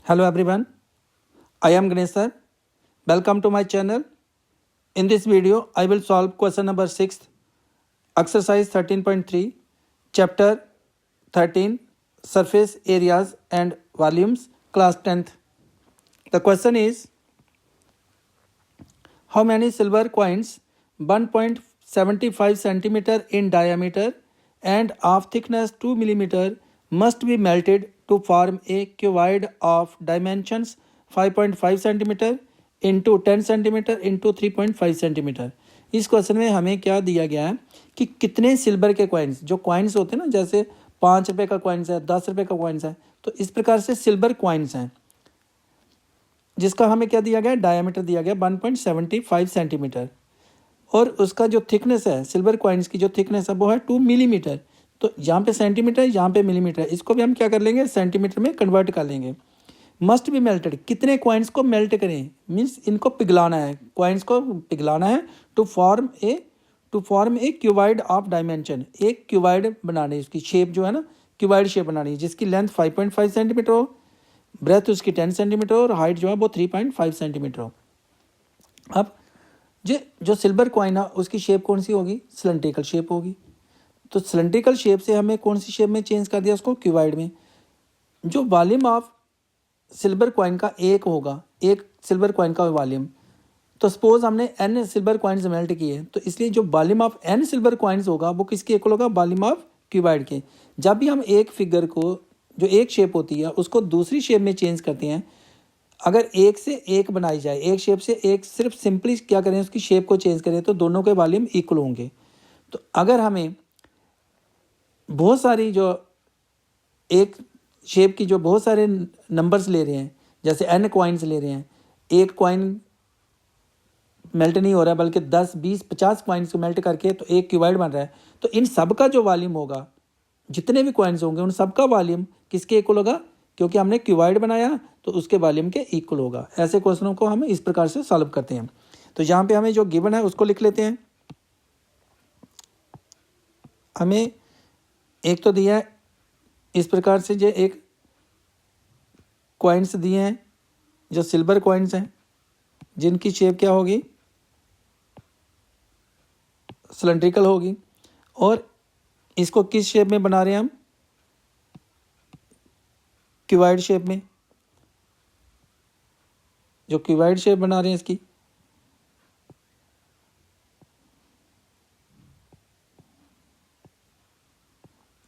Hello everyone, I am Ganesh sir. Welcome to my channel. In this video, I will solve question number 6, exercise 13.3, chapter 13, surface areas and volumes, class 10th. The question is, how many silver coins 1.75 centimeter in diameter and of thickness 2 millimeter must be melted to form a cuboid of dimensions 5.5 centimetre into 10 centimetre into 3.5 centimetre. इस question में हमें क्या दिया गया है कि कितने silver के कॉइन्स, जो कॉइन्स होते हैं ना, जैसे 5 रुपये का कॉइन्स है, 10 रुपये का कॉइन्स है, तो इस प्रकार से सिल्वर कॉइन्स हैं जिसका हमें क्या दिया गया, डायमीटर दिया गया 1.75 सेंटीमीटर और उसका जो थिकनेस है, सिल्वर कॉइन्स की जो थिकनेस है वो है 2 मिलीमीटर। तो यहाँ पे सेंटीमीटर, यहाँ पे मिलीमीटर, इसको भी हम क्या कर लेंगे, सेंटीमीटर में कन्वर्ट कर लेंगे। मस्ट बी मेल्टेड, कितने कॉइन्स को मेल्ट करें, मीन्स इनको पिघलाना है, कॉइन्स को पिघलाना है to form a cuboid of dimension, एक क्यूबाइड बनानी है, उसकी शेप जो है ना क्यूबाइड शेप बनानी है, जिसकी लेंथ 5.5 सेंटीमीटर हो, ब्रेथ उसकी 10 सेंटीमीटर और हाइट जो है वो 3.5 सेंटीमीटर हो। अब जो सिल्वर कॉइन है उसकी शेप कौन सी होगी, सिलेंड्रिकल शेप होगी। तो सिलेंड्रिकल शेप से हमें कौन सी शेप में चेंज कर दिया उसको, क्यूबाइड में। जो वॉल्यूम ऑफ सिल्वर कॉइन का एक होगा, एक सिल्वर कॉइन का वॉल्यूम, तो सपोज हमने n सिल्वर कॉइन्स मेल्ट किए, तो इसलिए जो volume of n silver coins होगा वो किसके इक्वल होगा, वॉल्यूम ऑफ क्यूबाइड के। जब भी हम एक फिगर को, जो एक शेप होती है उसको दूसरी शेप में चेंज करते हैं, अगर एक से एक बनाई जाए, एक शेप से एक, सिर्फ सिंपली क्या करें, उसकी शेप को चेंज करें, तो दोनों के वॉल्यूम इक्वल होंगे। तो अगर हमें बहुत सारी, जो एक शेप की जो बहुत सारे नंबर्स ले रहे हैं, जैसे n कॉइन्स ले रहे हैं, एक कॉइन मेल्ट नहीं हो रहा है बल्कि 10, 20, 50 कॉइन्स को मेल्ट करके तो एक क्यूबाइड बन रहा है, तो इन सब का जो वॉल्यूम होगा, जितने भी कॉइन्स होंगे उन सब का वॉल्यूम किसके इक्वल होगा, क्योंकि हमने क्यूबाइड बनाया तो उसके वॉल्यूम के इक्वल होगा। ऐसे क्वेश्चनों को हम इस प्रकार से सॉल्व करते हैं। तो यहाँ पे हमें जो गिवन है उसको लिख लेते हैं। हमें एक तो दिया है इस प्रकार से, जो एक कॉइन्स दिए हैं जो सिल्वर कॉइन्स हैं, जिनकी शेप क्या होगी, सिलेंड्रिकल होगी, और इसको किस शेप में बना रहे हैं हम, क्यूबाइड शेप में। जो क्यूबाइड शेप बना रहे हैं इसकी,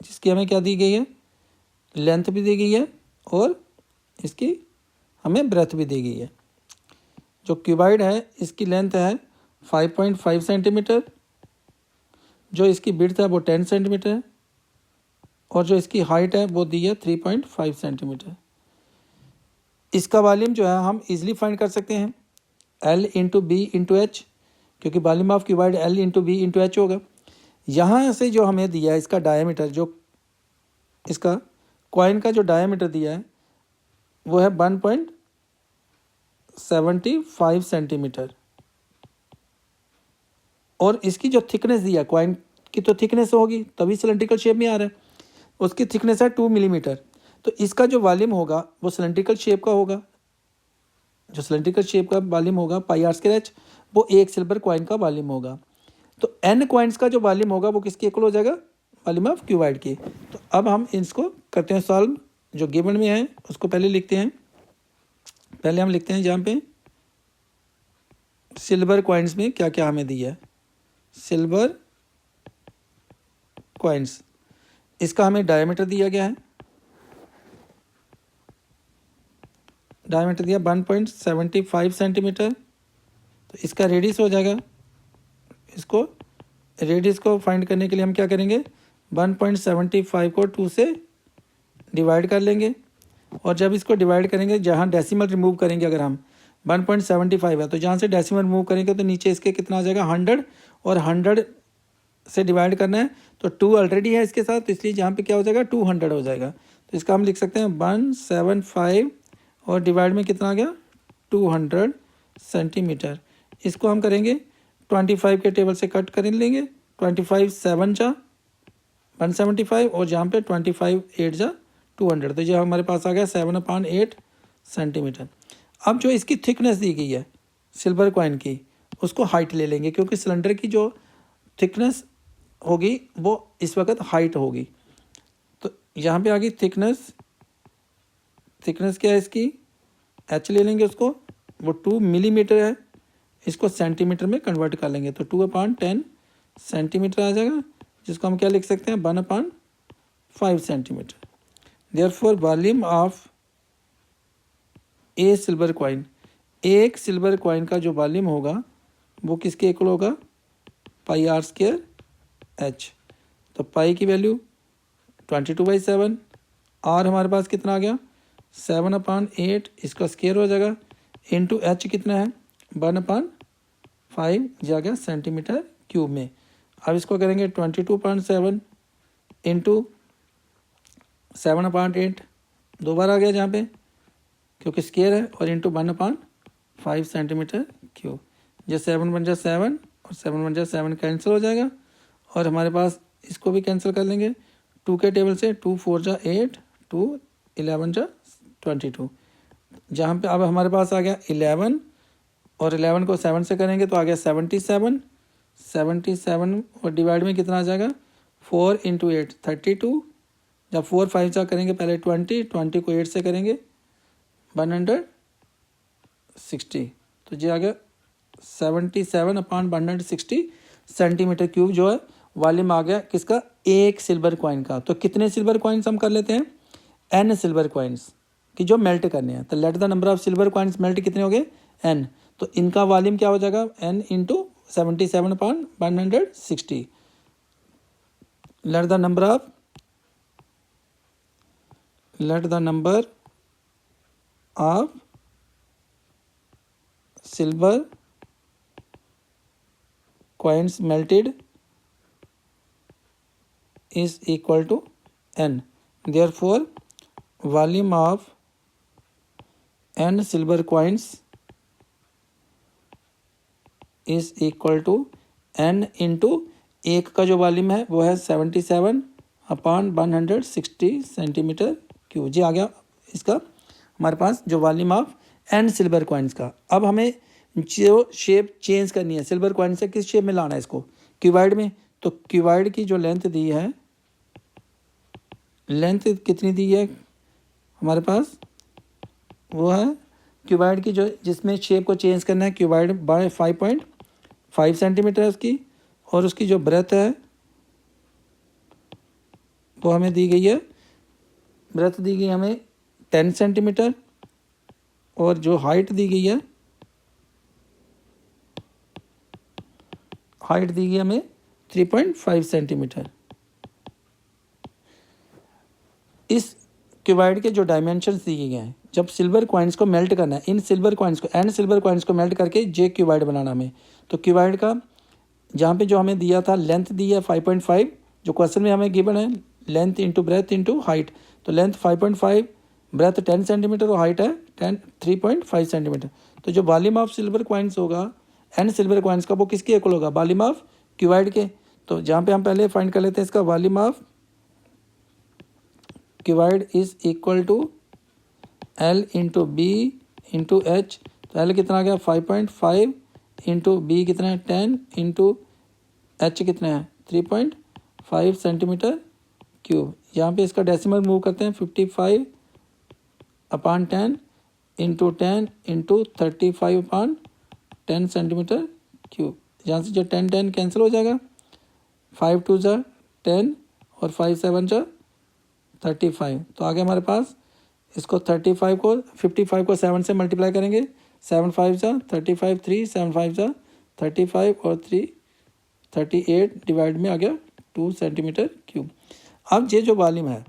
जिसकी हमें क्या दी गई है, लेंथ भी दी गई है और इसकी हमें ब्रेथ भी दी गई है। जो क्यूबाइड है इसकी लेंथ है 5.5 सेंटीमीटर, जो इसकी विड्थ है वो 10 सेंटीमीटर है, और जो इसकी हाइट है वो दी है 3.5 सेंटीमीटर। इसका वॉल्यूम जो है हम इजीली फाइंड कर सकते हैं, L into B into H, क्योंकि volume of cuboid L into B into H होगा। यहाँ से जो हमें दिया है इसका डायमीटर, जो इसका कॉइन का जो डायमीटर दिया है वो है 1.75 सेंटीमीटर, और इसकी जो थिकनेस दिया है, कॉइन की तो थिकनेस होगी तभी सिलेंड्रिकल शेप में आ रहा है, उसकी थिकनेस है 2 मिलीमीटर। तो इसका जो वॉल्यूम होगा वो सिलेंड्रिकल शेप का होगा, जो सिलेंड्रिकल शेप का वॉल्यूम होगा पाई आर स्क्वायर एच, वो एक सिल्वर कॉइन का वॉल्यूम होगा। तो n कॉइन्स का जो वॉल्यूम होगा वो किसके इक्वल हो जाएगा, वॉल्यूम ऑफ क्यूबाइड के। तो अब हम इसको करते हैं सॉल्व। जो गिवन में है उसको पहले लिखते हैं। पहले हम लिखते हैं जहाँ पे सिल्वर कॉइन्स में क्या क्या हमें दिया है, सिल्वर कॉइन्स, इसका हमें डायमीटर दिया गया है, डायमीटर दिया 1.75 सेंटीमीटर। तो इसका रेडियस हो जाएगा, इसको रेडियस को फाइंड करने के लिए हम क्या करेंगे, 1.75 को 2 से डिवाइड कर लेंगे, और जब इसको डिवाइड करेंगे, जहाँ डेसिमल रिमूव करेंगे, अगर हम 1.75 है तो जहाँ से डेसिमल रिमूव करेंगे तो नीचे इसके कितना आ जाएगा, 100, और 100 से डिवाइड करना है तो 2 ऑलरेडी है इसके साथ, तो इसलिए यहाँ पे क्या हो जाएगा, 200 हो जाएगा। तो इसका हम लिख सकते हैं 175 और डिवाइड में कितना आ गया, 200 सेंटीमीटर। इसको हम करेंगे 25 के टेबल से कट कर लेंगे, 25 7 जा 175, और जहाँ पे 25 8 जा 200, तो ये हमारे पास आ गया 7/8 सेंटीमीटर। अब जो इसकी थिकनेस दी गई है सिल्वर कॉइन की, उसको हाइट ले लेंगे, क्योंकि सिलेंडर की जो थिकनेस होगी वो इस वक्त हाइट होगी। तो यहाँ पे आ गई थिकनेस। थिकनेस क्या है इसकी, एच ले लेंगे उसको, वो 2 मिलीमीटर है, इसको सेंटीमीटर में कन्वर्ट कर लेंगे तो 2/10 सेंटीमीटर आ जाएगा, जिसको हम क्या लिख सकते हैं 1/5 centimetre. Therefore volume of A silver coin, एक सिल्वर कॉइन का जो वॉल्यूम होगा वो किसके इक्वल होगा, πr² h। तो पाई की वैल्यू 22/7, आर हमारे पास कितना आ गया 7/8, इसका स्क्वायर हो जाएगा, इंटू एच कितना है 1/5 जा गया सेंटीमीटर क्यूब में। अब इसको करेंगे 22.7 इंटू 7/8, दो बार आ गया जहाँ पे क्योंकि स्क्वायर है, और इंटू 1/5 सेंटीमीटर क्यूब। जो 7 बन जाए 7 और 7 बन जाए 7 कैंसिल हो जाएगा, और हमारे पास इसको भी कैंसिल कर लेंगे 2 के टेबल से, 2 4 जा 8, 2 11 जा 22, जहाँ पे अब हमारे पास आ गया 11, और 11 को 7 से करेंगे तो आ गया 77, 77 और डिवाइड में कितना आ जाएगा 4 इंटू 8 32, जब 4 5 जा करेंगे पहले 20, 20 को 8 से करेंगे 160, तो ये आ गया 77/160 सेंटीमीटर क्यूब जो है वॉल्यूम आ गया किसका, एक सिल्वर कॉइन का। तो कितने सिल्वर कॉइन्स हम कर लेते हैं, n सिल्वर कॉइन्स कि जो मेल्ट करने हैं। तो let the number of silver coins melt कितने हो गए n, तो इनका वॉल्यूम क्या हो जाएगा n into 77/160। Let the number of silver coins melted is equal to n. Therefore, volume of n silver coins is equal to n into एक का जो वॉल्यूम है वो है 77/160 सेंटीमीटर क्यूब। जी आ गया इसका हमारे पास जो volume of n silver coins का। अब हमें जो शेप चेंज करनी है सिल्वर कॉइन से, किस शेप में लाना है इसको, क्यूबॉइड में। तो क्यूबॉइड की जो लेंथ दी है, लेंथ कितनी दी है हमारे पास, वो है क्यूबॉइड की जो जिसमें शेप को चेंज करना है, क्यूबॉइड बाय 5.5 सेंटीमीटर है उसकी, और उसकी जो ब्रेथ है वो हमें दी गई है, ब्रेथ दी गई हमें 10 सेंटीमीटर, और जो हाइट दी गई है, हाइट दी गई हमें 3.5 सेंटीमीटर। इस क्यूबॉइड के जो डायमेंशंस दिए गए हैं, जब सिल्वर कॉइन्स को मेल्ट करना है, इन सिल्वर कॉइन्स को n सिल्वर कॉइन्स को मेल्ट करके जे क्यूबॉइड बनाना हमें, तो क्यूबॉइड का जहाँ पे जो हमें दिया था लेंथ दी है 5.5, जो क्वेश्चन में हमें गिवन है length into breadth into height, तो लेंथ 5.5, ब्रेथ 10 सेंटीमीटर और हाइट है 3.5 सेंटीमीटर। तो जो वॉल्यूम ऑफ सिल्वर कॉइन्स होगा n सिल्वर कॉइन्स का, वो किसके इक्वल होगा, वॉल्यूम ऑफ क्यूबॉइड के। तो जहाँ पे हम पहले फाइंड कर लेते हैं इसका volume of cuboid is equal to L into B into h. तो L कितना आ गया 5.5 इंटू बी कितना है 10 इंटू एच कितना है 3.5 सेंटीमीटर क्यूब। यहाँ पे इसका डेसिमल मूव करते हैं 55/10 इंटू 10 इंटू 35/10 सेंटीमीटर क्यूब। यहाँ से जो 10 कैंसिल हो जाएगा, 5 2 जा 10 और 5 7 जा 35, तो आगे हमारे पास इसको 55 को 7 से मल्टीप्लाई करेंगे, 7 5 जा 35, 3 7 5 जा 35 और 3 38 डिवाइड में आ गया 2 सेंटीमीटर क्यूब। अब ये जो वॉल्यूम है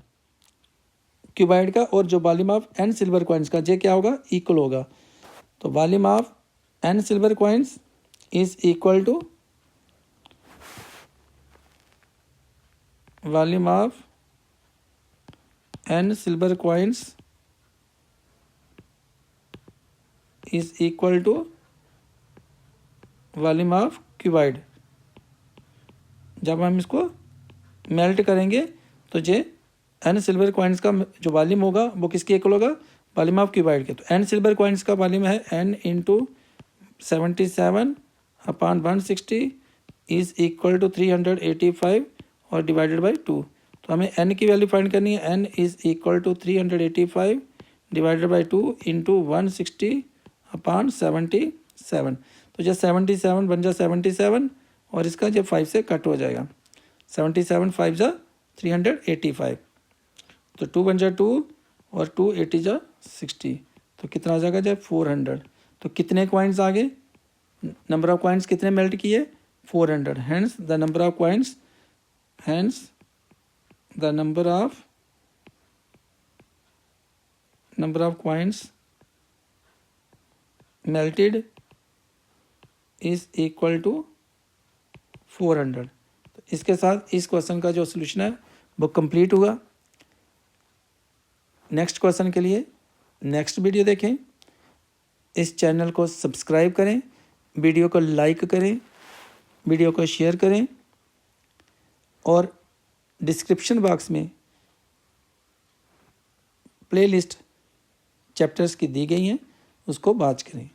क्यूबॉइड का और जो volume of n silver coins का, ये क्या होगा इक्वल होगा। तो volume of n silver coins is equal to volume of n silver coins is equal to volume of cuboid. जब हम इसको मेल्ट करेंगे तो ये n सिल्वर कॉइन्स का जो वॉल्यूम होगा वो किसके इक्वल होगा, वॉल्यूम ऑफ क्यूबाइड के, तो n सिल्वर कॉइन्स का वॉल्यूम है n into 77/160 is equal to 385 और डिवाइडेड बाई 2। तो हमें n की वैल्यू फाइंड करनी है, n is equal to 385 divided by 2 into 160/77। तो जब 77 बन जा 77 और इसका जब 5 से कट हो जाएगा, 77 5 जा 385, तो 2 बन जा 2 और 2 80 जा 60, तो कितना आ जाएगा जब 400। तो कितने कॉइन्स आ गए, नंबर ऑफ कॉइन्स कितने मेल्ट किए 400, hence the number of coins, hence the number of coins melted is equal to 400। तो इसके साथ इस क्वेश्चन का जो सोल्यूशन है वो कंप्लीट हुआ। नेक्स्ट क्वेश्चन के लिए नेक्स्ट वीडियो देखें, इस चैनल को सब्सक्राइब करें, वीडियो को लाइक करें, वीडियो को शेयर करें और डिस्क्रिप्शन बॉक्स में प्लेलिस्ट चैप्टर्स की दी गई हैं, उसको वॉच करें।